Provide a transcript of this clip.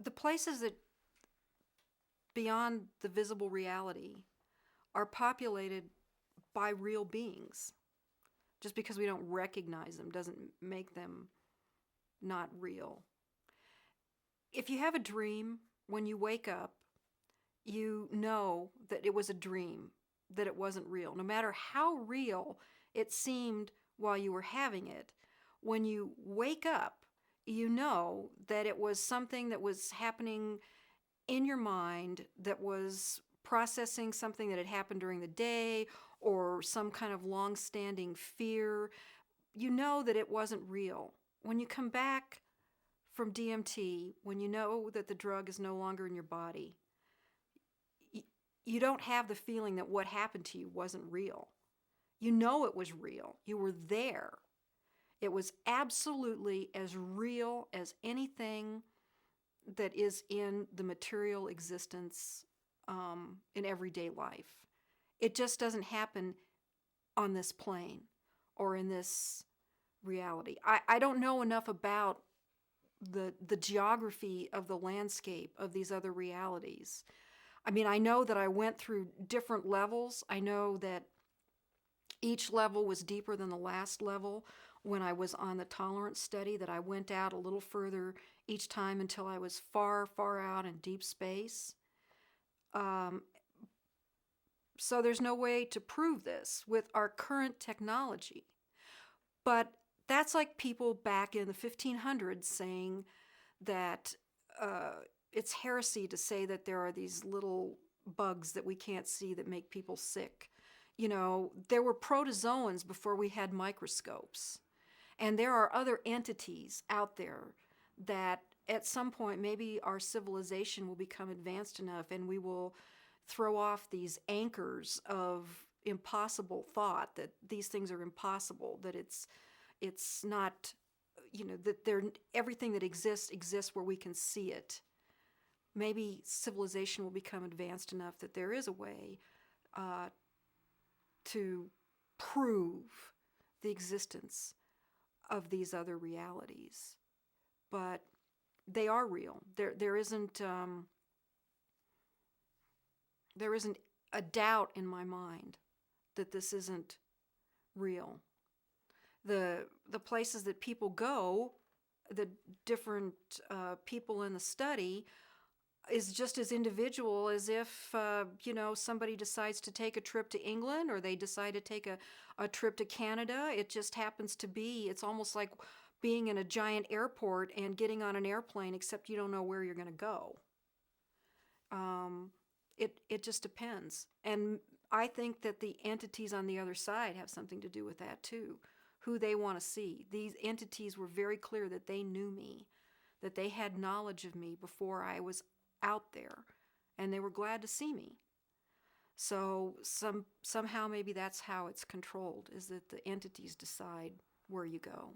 the places that beyond the visible reality are populated by real beings. Just because we don't recognize them doesn't make them not real. If you have a dream, when you wake up, you know that it was a dream, that it wasn't real. No matter how real it seemed while you were having it, when you wake up, you know that it was something that was happening in your mind that was processing something that had happened during the day or some kind of long-standing fear. You know that it wasn't real. When you come back from DMT, when you know that the drug is no longer in your body, you don't have the feeling that what happened to you wasn't real. You know it was real. You were there. It was absolutely as real as anything that is in the material existence in everyday life. It just doesn't happen on this plane or in this reality. I don't know enough about the geography of the landscape of these other realities. I mean, I know that I went through different levels. I know that each level was deeper than the last level when I was on the tolerance study, that I went out a little further each time until I was far, far out in deep space. Um, so there's no way to prove this with our current technology. But that's like people back in the 1500s saying that it's heresy to say that there are these little bugs that we can't see that make people sick. You know, there were protozoans before we had microscopes. And there are other entities out there that at some point maybe our civilization will become advanced enough and we will throw off these anchors of impossible thought, that these things are impossible, that it's not, you know, that they're, everything that exists where we can see it. Maybe civilization will become advanced enough that there is a way to prove the existence of these other realities. But they are real. There isn't a doubt in my mind that this isn't real. The places that people go, the different people in the study, is just as individual as if you know, somebody decides to take a trip to England or they decide to take a trip to Canada. It just happens to be, it's almost like being in a giant airport and getting on an airplane, except you don't know where you're going to go. It just depends. And I think that the entities on the other side have something to do with that too, who they want to see. These entities were very clear that they knew me, that they had knowledge of me before I was out there, and they were glad to see me. So somehow maybe that's how it's controlled, is that the entities decide where you go.